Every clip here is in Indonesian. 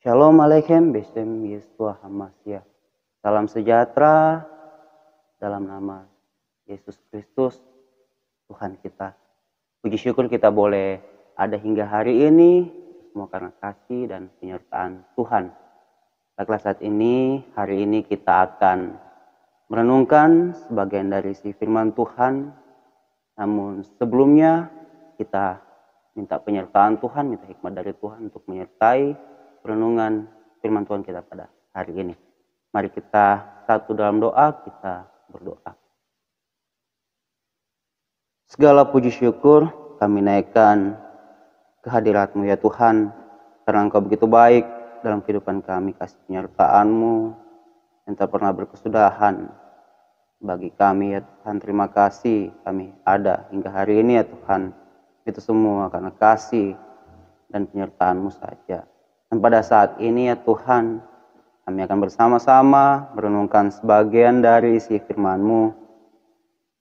Shalom Aleichem Besem Yesua Hamasya. Salam sejahtera dalam nama Yesus Kristus Tuhan kita. Puji syukur kita boleh ada hingga hari ini, semua karena kasih dan penyertaan Tuhan. Baiklah, saat ini, hari ini kita akan merenungkan sebagian dari isi firman Tuhan. Namun sebelumnya kita minta penyertaan Tuhan, minta hikmat dari Tuhan untuk menyertai renungan firman Tuhan kita pada hari ini. Mari kita satu dalam doa, kita berdoa. Segala puji syukur kami naikkan kehadirat-Mu ya Tuhan, karena Engkau begitu baik dalam kehidupan kami. Kasih penyertaan-Mu yang tak pernah berkesudahan bagi kami ya Tuhan. Terima kasih kami ada hingga hari ini ya Tuhan. Itu semua karena kasih dan penyertaan-Mu saja. Dan pada saat ini ya Tuhan, kami akan bersama-sama merenungkan sebagian dari isi firman-Mu.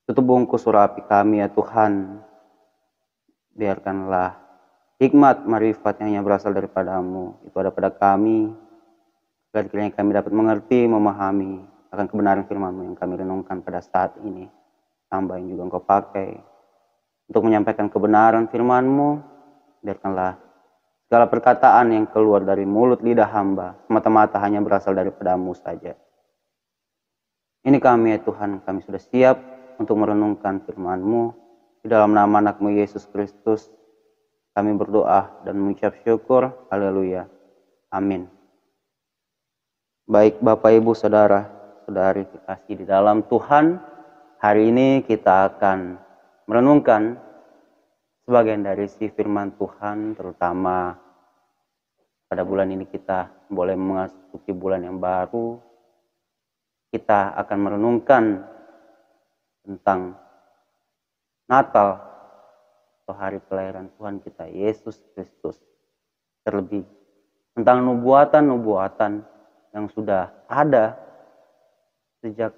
Tutup bungkus surapi kami ya Tuhan. Biarkanlah hikmat marifat yang hanya berasal daripada-Mu itu ada pada kami. Agar kiranya kami dapat mengerti, memahami akan kebenaran firman-Mu yang kami renungkan pada saat ini. Hamba yang juga Engkau pakai untuk menyampaikan kebenaran firman-Mu. Biarkanlah segala perkataan yang keluar dari mulut lidah hamba semata-mata hanya berasal daripada-Mu saja. Ini kami ya Tuhan, kami sudah siap untuk merenungkan firman-Mu. Di dalam nama anak-Mu Yesus Kristus kami berdoa dan mengucap syukur. Haleluya. Amin. Baik Bapak Ibu Saudara, Saudari kekasih di dalam Tuhan, hari ini kita akan merenungkan sebagian dari isi firman Tuhan, terutama pada bulan ini kita boleh memasuki bulan yang baru. Kita akan merenungkan tentang Natal atau hari kelahiran Tuhan kita Yesus Kristus. Terlebih tentang nubuatan-nubuatan yang sudah ada sejak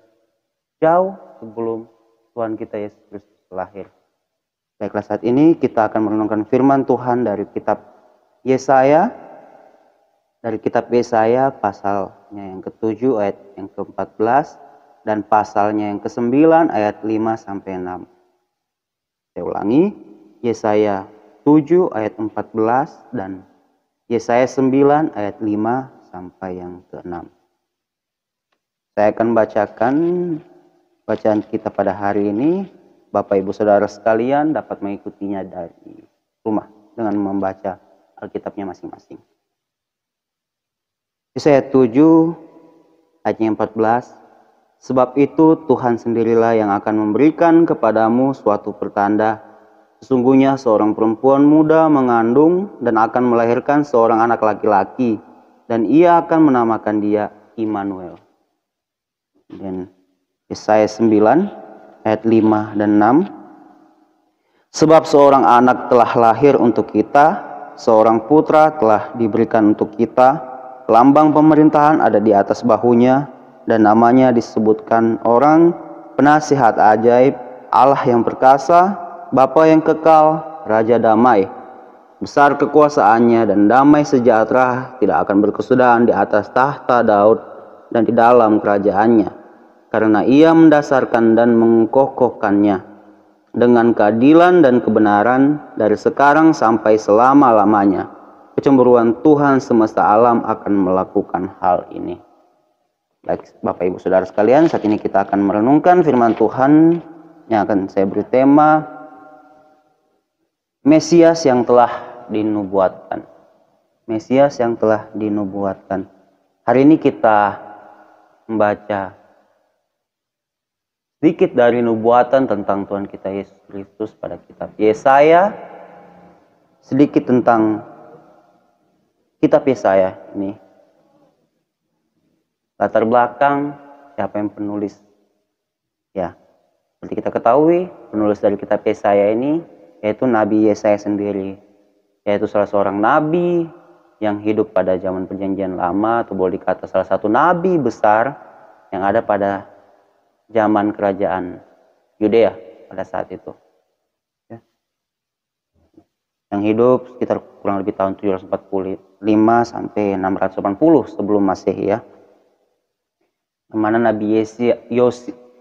jauh sebelum Tuhan kita Yesus Kristus lahir. Baiklah, saat ini kita akan merenungkan firman Tuhan dari kitab Yesaya. Dari kitab Yesaya pasalnya yang ke-7 ayat yang ke-14 dan pasalnya yang ke-9 ayat 5-6. Saya ulangi, Yesaya 7 ayat 14 dan Yesaya 9 ayat 5 sampai yang ke-6. Saya akan bacakan bacaan kita pada hari ini. Bapak Ibu Saudara sekalian dapat mengikutinya dari rumah dengan membaca Alkitabnya masing-masing. Yesaya 7 ayatnya 14. Sebab itu Tuhan sendirilah yang akan memberikan kepadamu suatu pertanda. Sesungguhnya seorang perempuan muda mengandung dan akan melahirkan seorang anak laki-laki, dan ia akan menamakan dia Immanuel. Dan Yesaya 9 ayat 5 dan 6. Sebab seorang anak telah lahir untuk kita, seorang putra telah diberikan untuk kita. Lambang pemerintahan ada di atas bahunya, dan namanya disebutkan orang penasihat ajaib, Allah yang perkasa, Bapa yang kekal, Raja damai. Besar kekuasaannya dan damai sejahtera tidak akan berkesudahan di atas tahta Daud dan di dalam kerajaannya. Karena ia mendasarkan dan mengokohkannya dengan keadilan dan kebenaran dari sekarang sampai selama-lamanya. Kecemburuan Tuhan semesta alam akan melakukan hal ini. Baik Bapak Ibu Saudara sekalian, saat ini kita akan merenungkan firman Tuhan yang akan saya beri tema Mesias yang telah dinubuatkan. Mesias yang telah dinubuatkan. Hari ini kita membaca sedikit dari nubuatan tentang Tuhan kita Yesus Kristus pada kitab Yesaya. Sedikit tentang kitab Yesaya ini. Latar belakang siapa yang penulis. Ya, seperti kita ketahui, penulis dari kitab Yesaya ini yaitu Nabi Yesaya sendiri. Yaitu salah seorang nabi yang hidup pada zaman perjanjian lama, atau boleh dikata salah satu nabi besar yang ada pada zaman kerajaan Yudea pada saat itu. Ya. yang hidup sekitar kurang lebih tahun 745 sampai 680 sebelum Masehi ya. Mana Nabi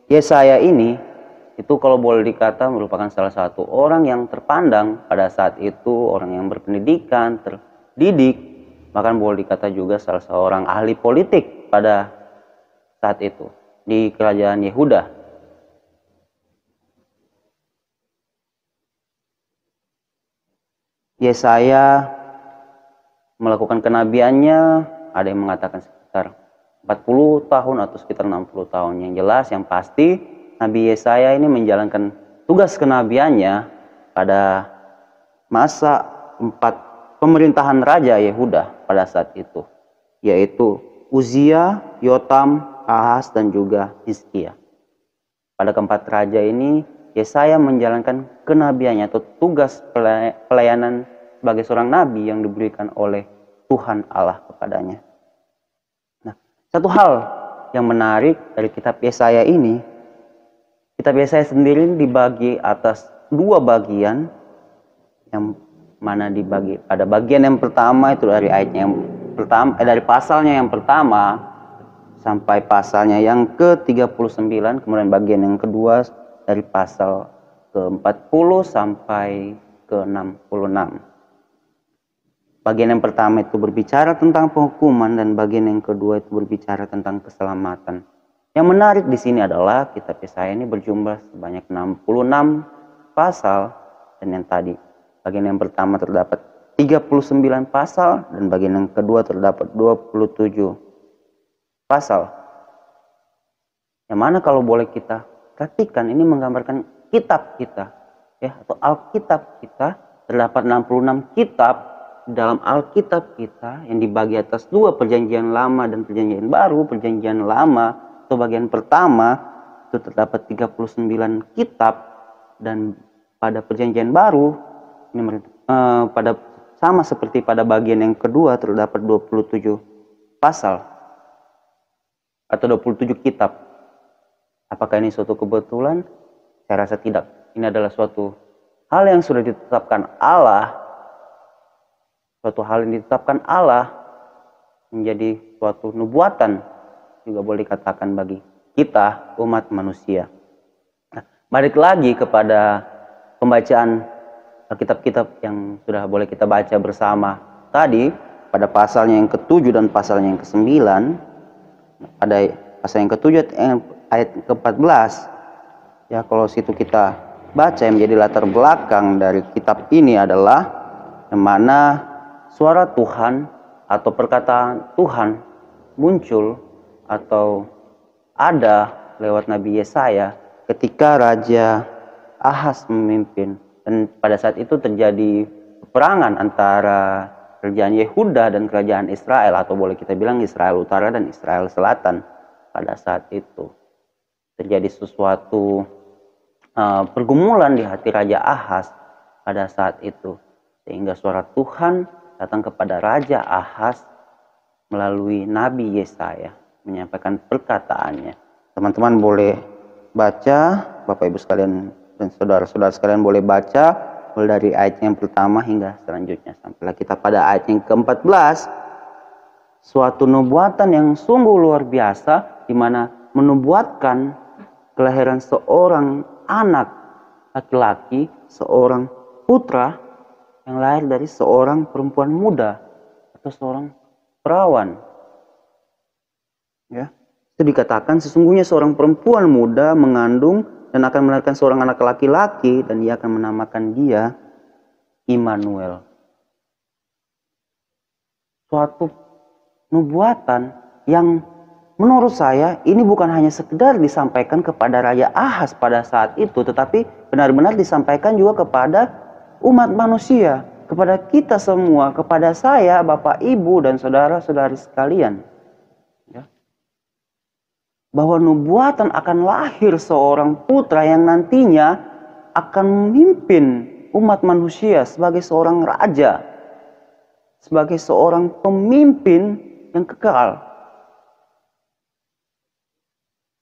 Yesaya ini itu kalau boleh dikata merupakan salah satu orang yang terpandang pada saat itu, orang yang berpendidikan, terdidik, bahkan boleh dikata juga salah seorang ahli politik pada saat itu di kerajaan Yehuda. Yesaya melakukan kenabiannya, ada yang mengatakan sekitar 40 tahun atau sekitar 60 tahun. Yang jelas, yang pasti Nabi Yesaya ini menjalankan tugas kenabiannya pada masa 4 pemerintahan Raja Yehuda pada saat itu, yaitu Uzia, Yotam, Ahaz, dan juga Hizkia. Pada keempat raja ini, Yesaya menjalankan kenabiannya atau tugas pelayanan sebagai seorang nabi yang diberikan oleh Tuhan Allah kepadanya. Nah, satu hal yang menarik dari kitab Yesaya ini, kitab Yesaya sendiri dibagi atas 2 bagian, yang mana dibagi pada bagian yang pertama itu dari ayatnya yang pertama, dari pasalnya yang pertama sampai pasalnya yang ke-39, kemudian bagian yang kedua dari pasal ke-40 sampai ke-66. Bagian yang pertama itu berbicara tentang penghukuman dan bagian yang kedua itu berbicara tentang keselamatan. Yang menarik di sini adalah kitab Yesaya ini berjumlah sebanyak 66 pasal, dan yang tadi bagian yang pertama terdapat 39 pasal dan bagian yang kedua terdapat 27 pasal. Yang mana kalau boleh kita perhatikan, ini menggambarkan kitab kita ya, atau Alkitab kita. Terdapat 66 kitab dalam Alkitab kita yang dibagi atas 2 perjanjian lama dan perjanjian baru. Perjanjian lama atau bagian pertama itu terdapat 39 kitab, dan pada perjanjian baru ini pada sama seperti pada bagian yang kedua terdapat 27 pasal atau 27 kitab. Apakah ini suatu kebetulan? Saya rasa tidak. Ini adalah suatu hal yang sudah ditetapkan Allah. Suatu hal yang ditetapkan Allah menjadi suatu nubuatan, juga boleh dikatakan bagi kita umat manusia. Nah, balik lagi kepada pembacaan kitab-kitab yang sudah boleh kita baca bersama tadi, pada pasalnya yang ke-7 dan pasalnya yang ke-9. Pada pasal yang ke-7 ayat ke-14 ya, kalau situ kita baca, yang menjadi latar belakang dari kitab ini adalah yang mana suara Tuhan atau perkataan Tuhan muncul atau ada lewat Nabi Yesaya ketika Raja Ahaz memimpin, dan pada saat itu terjadi peperangan antara kerajaan Yehuda dan kerajaan Israel, atau boleh kita bilang Israel Utara dan Israel Selatan. Pada saat itu terjadi sesuatu pergumulan di hati Raja Ahaz pada saat itu, sehingga suara Tuhan datang kepada Raja Ahaz melalui Nabi Yesaya menyampaikan perkataannya. Teman-teman boleh baca, Bapak Ibu sekalian dan saudara-saudara sekalian boleh baca mulai dari ayat yang pertama hingga selanjutnya, sampailah kita pada ayat yang ke-14. Suatu nubuatan yang sungguh luar biasa, di mana menubuatkan kelahiran seorang anak laki-laki, seorang putra yang lahir dari seorang perempuan muda atau seorang perawan. Ya, itu dikatakan sesungguhnya seorang perempuan muda mengandung dan akan melahirkan seorang anak laki-laki, dan ia akan menamakan dia Immanuel. Suatu nubuatan yang menurut saya ini bukan hanya sekedar disampaikan kepada Raja Ahaz pada saat itu, tetapi benar-benar disampaikan juga kepada umat manusia, kepada kita semua, kepada saya, Bapak, Ibu, dan saudara-saudari sekalian. Ya. Bahwa nubuatan akan lahir seorang putra yang nantinya akan memimpin umat manusia sebagai seorang raja, sebagai seorang pemimpin yang kekal.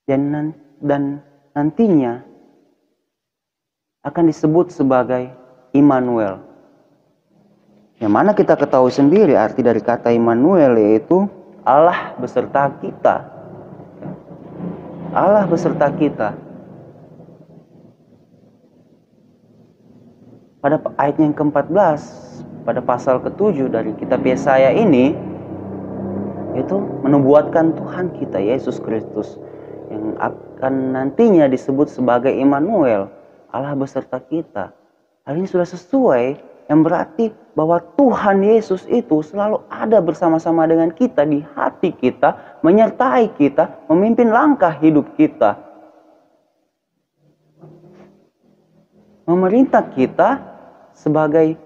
Dan nantinya akan disebut sebagai Immanuel, Yang mana kita ketahui sendiri arti dari kata Immanuel, yaitu Allah beserta kita. Allah beserta kita. Pada ayat yang ke-14, pada pasal ke-7 dari kitab Yesaya ini, itu menubuatkan Tuhan kita Yesus Kristus yang akan nantinya disebut sebagai Immanuel, Allah beserta kita. Hal ini sudah sesuai, yang berarti bahwa Tuhan Yesus itu selalu ada bersama-sama dengan kita, di hati kita, menyertai kita, memimpin langkah hidup kita, memerintah kita sebagai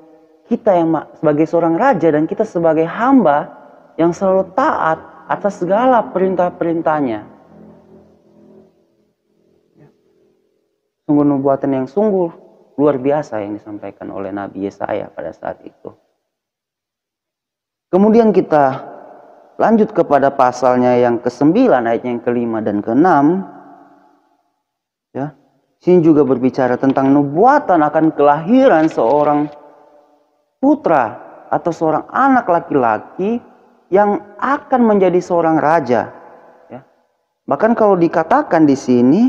sebagai seorang raja, dan kita sebagai hamba yang selalu taat atas segala perintah-perintahnya. Sungguh nubuatan yang sungguh luar biasa yang disampaikan oleh Nabi Yesaya pada saat itu. Kemudian kita lanjut kepada pasalnya yang ke-9, ayatnya yang ke-5 dan ke-6. Ya. Sini juga berbicara tentang nubuatan akan kelahiran seorang putra atau seorang anak laki-laki yang akan menjadi seorang raja. Ya. Bahkan kalau dikatakan di sini,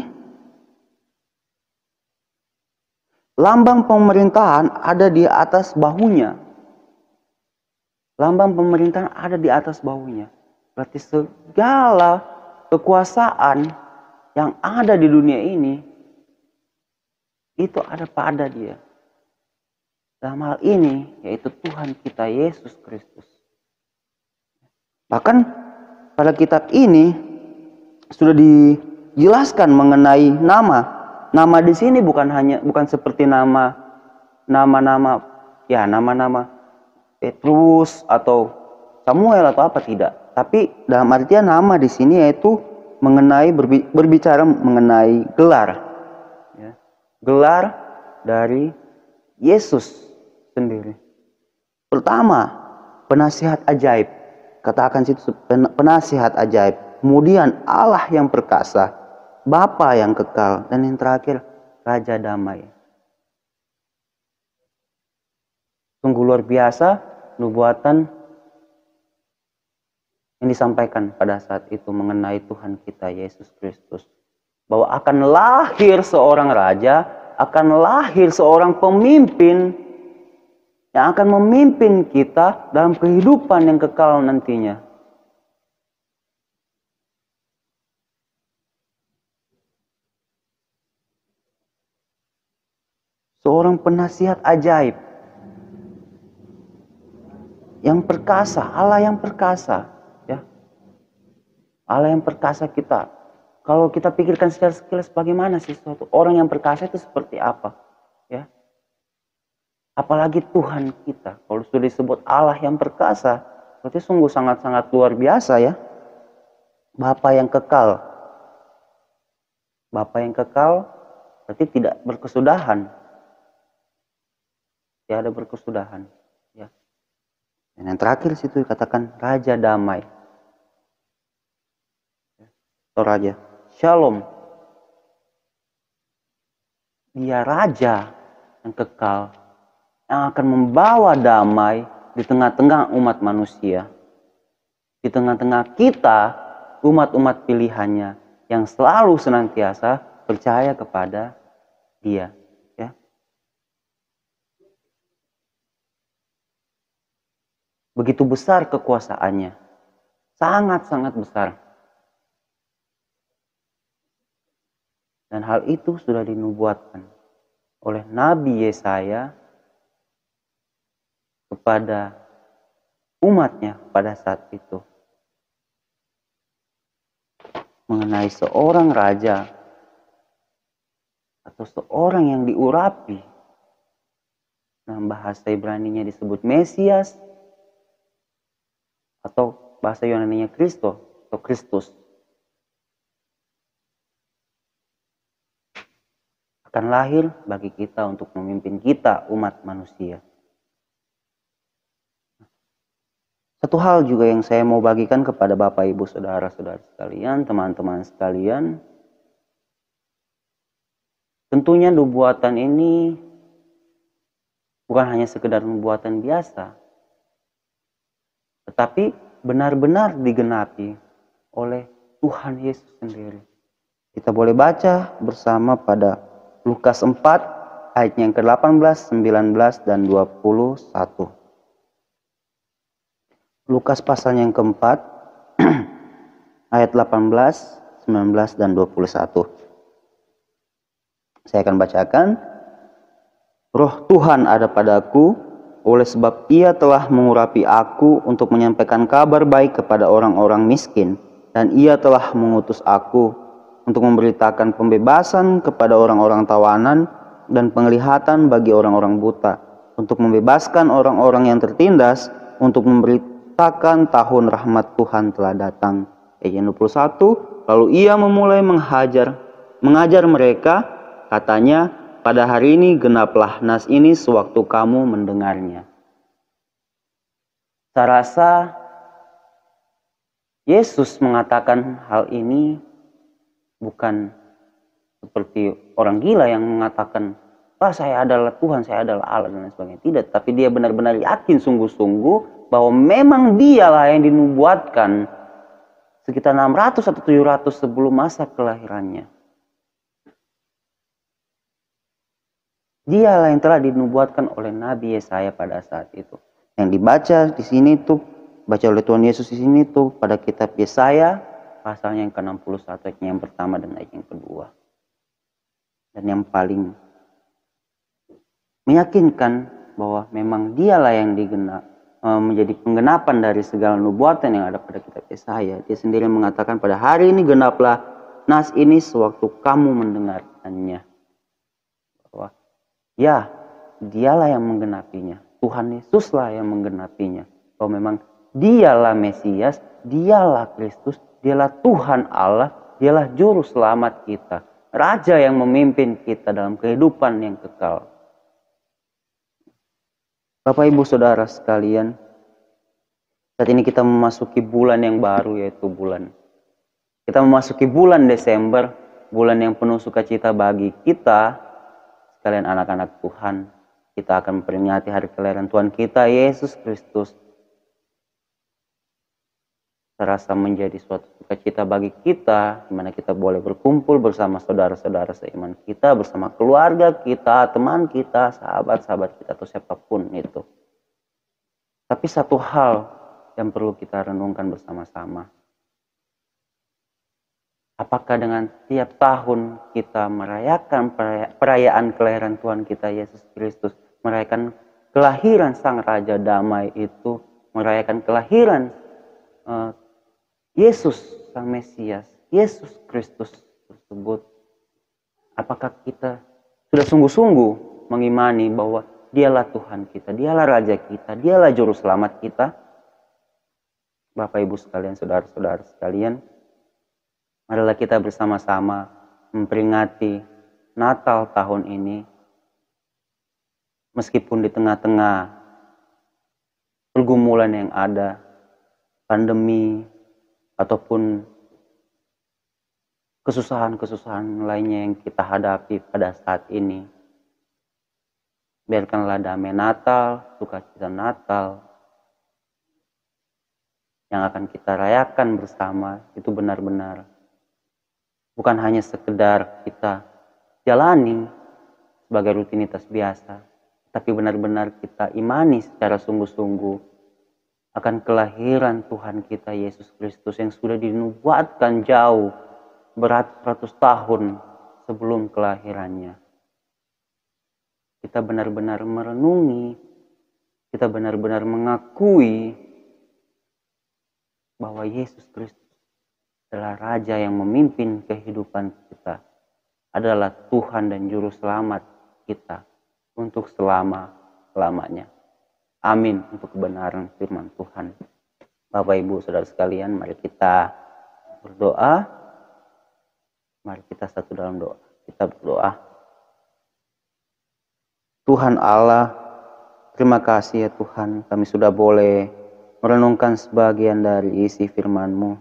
lambang pemerintahan ada di atas bahunya. Lambang pemerintahan ada di atas bahunya. Berarti segala kekuasaan yang ada di dunia ini, itu ada pada dia. Dalam hal ini, yaitu Tuhan kita Yesus Kristus. Bahkan pada kitab ini sudah dijelaskan mengenai nama. Nama di sini bukan seperti nama Petrus atau Samuel atau apa, tidak. Tapi dalam artian nama di sini yaitu mengenai berbicara mengenai gelar. Gelar dari Yesus sendiri. Pertama, penasihat ajaib. Katakan situ penasihat ajaib. Kemudian Allah yang perkasa, Bapa yang kekal, dan yang terakhir Raja Damai. Sungguh luar biasa nubuatan yang disampaikan pada saat itu mengenai Tuhan kita Yesus Kristus. Bahwa akan lahir seorang raja, akan lahir seorang pemimpin yang akan memimpin kita dalam kehidupan yang kekal nantinya. Seorang penasihat ajaib yang perkasa, Allah yang perkasa, ya. Allah yang perkasa kita. Kalau kita pikirkan secara sekilas, bagaimana sih suatu orang yang perkasa itu seperti apa? Ya. Apalagi Tuhan kita. Kalau sudah disebut Allah yang perkasa, berarti sungguh sangat-sangat luar biasa, ya. Bapa yang kekal. Bapa yang kekal berarti tidak berkesudahan. Tidak ada berkesudahan. Ya. Dan yang terakhir situ dikatakan Raja Damai. Atau Raja Shalom. Dia raja yang kekal, yang akan membawa damai di tengah-tengah umat manusia. Di tengah-tengah kita, umat-umat pilihannya, yang selalu senantiasa percaya kepada Dia. Ya. Begitu besar kekuasaannya. Sangat-sangat besar. Dan hal itu sudah dinubuatkan oleh Nabi Yesaya kepada umatnya pada saat itu. Mengenai seorang raja atau seorang yang diurapi. Dalam bahasa Ibraninya disebut Mesias atau bahasa Yunaninya Kristo atau Kristus. Akan lahir bagi kita untuk memimpin kita umat manusia. Satu hal juga yang saya mau bagikan kepada Bapak Ibu Saudara-saudara sekalian, teman-teman sekalian. Tentunya nubuatan ini bukan hanya sekedar nubuatan biasa, tetapi benar-benar digenapi oleh Tuhan Yesus sendiri. Kita boleh baca bersama pada Lukas 4 ayat yang ke-18, 19, dan 21. Lukas pasal yang keempat ayat 18, 19, dan 21. Saya akan bacakan. Roh Tuhan ada padaku, oleh sebab Ia telah mengurapi aku untuk menyampaikan kabar baik kepada orang-orang miskin, dan Ia telah mengutus aku untuk memberitakan pembebasan kepada orang-orang tawanan dan penglihatan bagi orang-orang buta, untuk membebaskan orang-orang yang tertindas, untuk memberitakan tahun rahmat Tuhan telah datang. Ayat 21, lalu Ia memulai mengajar mereka, katanya, pada hari ini genaplah nas ini sewaktu kamu mendengarnya. Saya rasa Yesus mengatakan hal ini bukan seperti orang gila yang mengatakan, saya adalah Tuhan, saya adalah Allah, dan lain sebagainya. Tidak, tapi dia benar-benar yakin sungguh-sungguh bahwa memang dialah yang dinubuatkan sekitar 600 atau 700 sebelum masa kelahirannya. Dialah yang telah dinubuatkan oleh Nabi Yesaya pada saat itu. Yang dibaca di sini tuh, baca oleh Tuhan Yesus di sini tuh pada kitab Yesaya pasalnya yang ke-61 ayat yang pertama dan ayat yang kedua. Dan yang paling meyakinkan bahwa memang dialah yang menjadi penggenapan dari segala nubuatan yang ada pada kitab Yesaya. Dia sendiri mengatakan pada hari ini genaplah nas ini sewaktu kamu mendengarkannya. Bahwa ya, dialah yang menggenapinya. Tuhan Yesuslah yang menggenapinya. Bahwa memang dialah Mesias, dialah Kristus, dialah Tuhan Allah, dialah juru selamat kita. Raja yang memimpin kita dalam kehidupan yang kekal. Bapak Ibu Saudara sekalian, saat ini kita memasuki bulan yang baru, yaitu kita memasuki bulan Desember, bulan yang penuh sukacita bagi kita. Sekalian anak-anak Tuhan, kita akan memperingati hari kelahiran Tuhan kita Yesus Kristus. Terasa menjadi suatu sukacita bagi kita, di mana kita boleh berkumpul bersama saudara-saudara seiman kita, bersama keluarga kita, teman kita, sahabat-sahabat kita, atau siapapun itu. Tapi satu hal yang perlu kita renungkan bersama-sama. Apakah dengan tiap tahun kita merayakan perayaan kelahiran Tuhan kita Yesus Kristus, merayakan kelahiran Sang Raja Damai itu, merayakan kelahiran Yesus Sang Mesias, Yesus Kristus tersebut, apakah kita sudah sungguh-sungguh mengimani bahwa dialah Tuhan kita, dialah Raja kita, dialah Juru Selamat kita? Bapak Ibu sekalian, saudara-saudara sekalian, marilah kita bersama-sama memperingati Natal tahun ini. Meskipun di tengah-tengah pergumulan yang ada, pandemi, ataupun kesusahan-kesusahan lainnya yang kita hadapi pada saat ini. Biarkanlah damai Natal, sukacita Natal yang akan kita rayakan bersama itu benar-benar bukan hanya sekedar kita jalani sebagai rutinitas biasa, tapi benar-benar kita imani secara sungguh-sungguh akan kelahiran Tuhan kita Yesus Kristus yang sudah dinubuatkan jauh beratus-ratus tahun sebelum kelahirannya. Kita benar-benar merenungi, kita benar-benar mengakui bahwa Yesus Kristus adalah Raja yang memimpin kehidupan kita, adalah Tuhan dan Juru Selamat kita untuk selama-lamanya. Amin untuk kebenaran firman Tuhan. Bapak Ibu Saudara sekalian, mari kita berdoa. Mari kita satu dalam doa. Kita berdoa. Tuhan Allah, terima kasih ya Tuhan, kami sudah boleh merenungkan sebagian dari isi firman-Mu.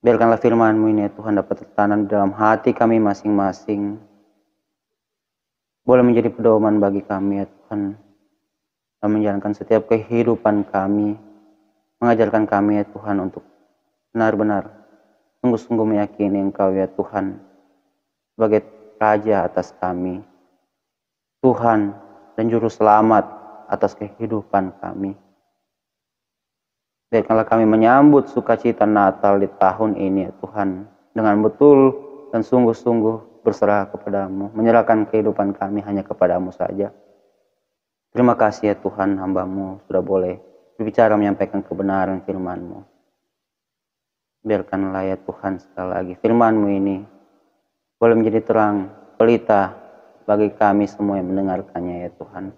Biarkanlah firman-Mu ini ya Tuhan dapat tertanam dalam hati kami masing-masing. Boleh menjadi pedoman bagi kami ya Tuhan. dalam menjalankan setiap kehidupan kami. Mengajarkan kami ya Tuhan untuk benar-benar sungguh-sungguh meyakini Engkau ya Tuhan sebagai Raja atas kami, Tuhan dan Juru Selamat atas kehidupan kami. Biarkanlah kami menyambut sukacita Natal di tahun ini ya Tuhan dengan betul dan sungguh-sungguh berserah kepadamu, menyerahkan kehidupan kami hanya kepadamu saja. Terima kasih ya Tuhan, hamba-Mu sudah boleh berbicara menyampaikan kebenaran firman-Mu. Biarkanlah ya Tuhan sekali lagi firman-Mu ini boleh menjadi terang pelita bagi kami semua yang mendengarkannya ya Tuhan.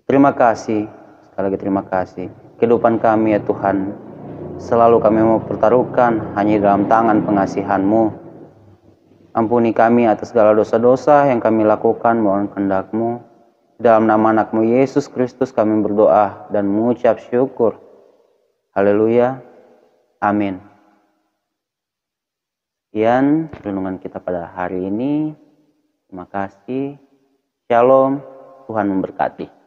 Terima kasih, sekali lagi terima kasih. Kehidupan kami ya Tuhan selalu kami mau pertaruhkan hanya dalam tangan pengasihan-Mu. Ampuni kami atas segala dosa-dosa yang kami lakukan mohon kehendak-Mu. Dalam nama anak-Mu Yesus Kristus kami berdoa dan mengucap syukur. Haleluya. Amin. Sekian renungan kita pada hari ini. Terima kasih. Shalom. Tuhan memberkati.